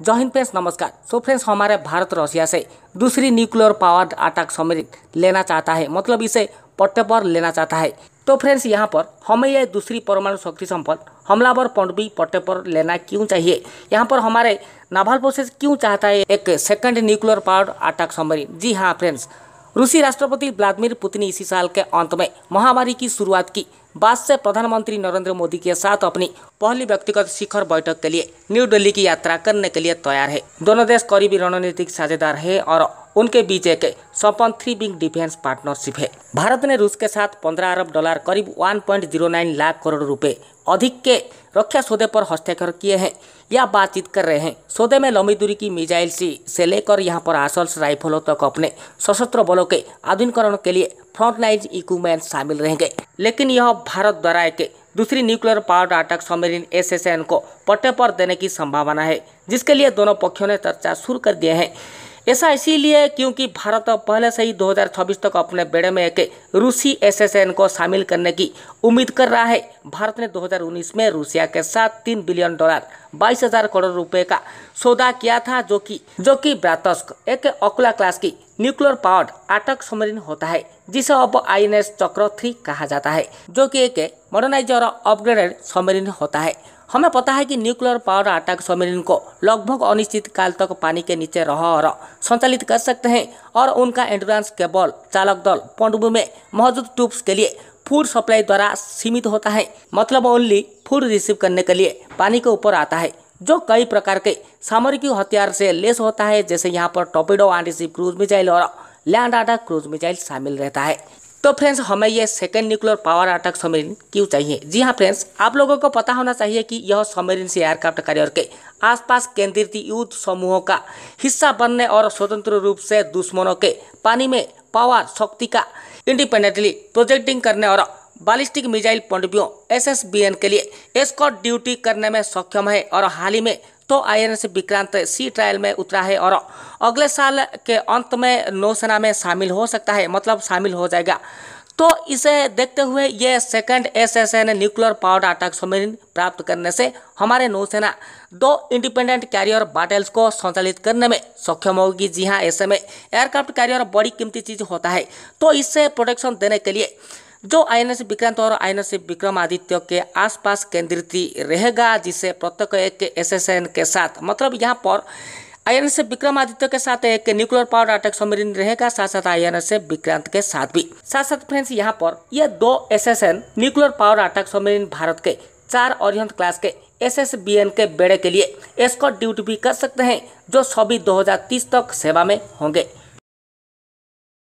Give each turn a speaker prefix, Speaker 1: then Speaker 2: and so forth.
Speaker 1: जय हिंद फ्रेंड्स, नमस्कार। So friends, हमारे भारत रशिया से दूसरी न्यूक्लियर पावर्ड अटैक सबमरीन लेना चाहता है, मतलब इसे पट्टे पर लेना चाहता है। तो फ्रेंड्स, यहाँ पर हमें यह दूसरी परमाणु शक्ति संपन्न हमलावर पनडुब्बी पट्टे पर लेना क्यों चाहिए? यहाँ पर हमारे नाval फोर्सेस क्यों चाहता है एक second nuclear powered attack submarine? जी हाँ फ्रेंड्स, रूसी राष्ट्रपति व्लादिमीर पुतिन इसी साल के अंत में महामारी की शुरुआत की बाद से प्रधानमंत्री नरेंद्र मोदी के साथ अपनी पहली व्यक्तिगत शिखर बैठक के लिए न्यू दिल्ली की यात्रा करने के लिए तैयार है। दोनों देश करीबी रणनीतिक साझेदार है और उनके बीच एक सपन 3 बिग डिफेंस पार्टनरशिप है। भारत ने रूस के साथ $15 अरब करीब 1.09 लाख करोड़ रुपए अधिक के रक्षा सौदे पर हस्ताक्षर किए हैं या बातचीत कर रहे हैं। सौदे में लंबी दूरी की मिसाइल से लेकर यहां पर आसल्स राइफलों तक अपने सशस्त्र बलों के आधुनिकीकरण के लिए फ्रंटलाइन इक्विपमेंट शामिल रहेंगे। लेकिन यह भारत द्वारा एक दूसरी nuclear powered attack submarine SSN को पट्टे पर देने की संभावना है, जिसके लिए दोनों पक्षों ने चर्चा शुरू कर दिए हैं। ऐसा इसीलिए क्योंकि भारत पहले से ही 2026 तक अपने बेड़े में एक रूसी SSN को शामिल करने की उम्मीद कर रहा है। भारत ने 2019 में रूसिया के साथ $3 बिलियन 22,000 करोड़ रुपए का सौदा किया था, जो कि ब्रातस्क एक अकुला क्लास की न्यूक्लियर पावर्ड अटैक सबमरीन होता है, जिसे अब INS चक्र 3 कहा जाता है, जो कि एक मॉडर्नाइज और अपग्रेडेड सबमरीन होता है। हमें पता है कि न्यूक्लियर पावर अटैक सबमरीन को लगभग अनिश्चित काल तक पानी के नीचे रह और संचालित कर सकते हैं और उनका एंड्योरेंस केवल चालक दल पनडुब्बी में मौजूद ट्यूब्स के लिए फूड सप्लाई द्वारा सीमित होता है, मतलब ओनली फूड रिसीव करने के लिए पानी के ऊपर आता है, जो कई प्रकार के सामरिक हथियार से लेस होता है, जैसे यहाँ पर टॉर्पेडो, एंटी-शिप क्रूज मिसाइल और लैंड अटैक क्रूज मिसाइल शामिल रहता है। तो फ्रेंड्स, हमें ये second nuclear power attack submarine क्यों चाहिए? जी हाँ फ्रेंड्स, आप लोगों को पता होना चाहिए कि यह सबमरीन से एयरक्राफ्ट कैरियर के आसपास केंद्रित युद्ध समूहों का हिस्सा बनने और स्वतंत्र रूप से दुश्मनों के पानी में पावर शक्ति का इंडिपेंडेंटली प्रोजेक्टिंग करने और बैलिस्टिक मिसाइल पनडुब्बियों SSBN के लिए एस्कॉर्ट ड्यूटी करने में सक्षम है। और हाल ही में तो INS विक्रांत सी ट्रायल में उतरा है और अगले साल के अंत में नौसेना में शामिल हो सकता है, मतलब शामिल हो जाएगा। तो इसे देखते हुए ये second SSN nuclear powered attack submarine प्राप्त करने से हमारे नौसेना 2 इंडिपेंडेंट कैरियर बैटल्स को संचालित करने में सक्षम होगी। जी हाँ, ऐसे में एयरक्राफ्ट कैरियर बड़ी कीमती चीज होता है, तो इससे प्रोटेक्शन देने के लिए जो INS विक्रांत और INS विक्रमादित्य के आसपास केंद्रित रहेगा, जिसे प्रत्येक एक SSN के साथ, मतलब यहाँ पर INS विक्रमादित्य के साथ एक न्यूक्लियर पावर्ड अटैक सबमरीन रहेगा, साथ साथ INS विक्रांत के साथ भी। साथ फ्रेंड्स, यहाँ पर ये 2 SSN nuclear powered attack submarine Bharat के 4 अरिहंत क्लास के SSBN के बेड़े के लिए एस्कॉर्ट ड्यूटी भी कर सकते हैं, जो सभी 2030 तक सेवा में होंगे।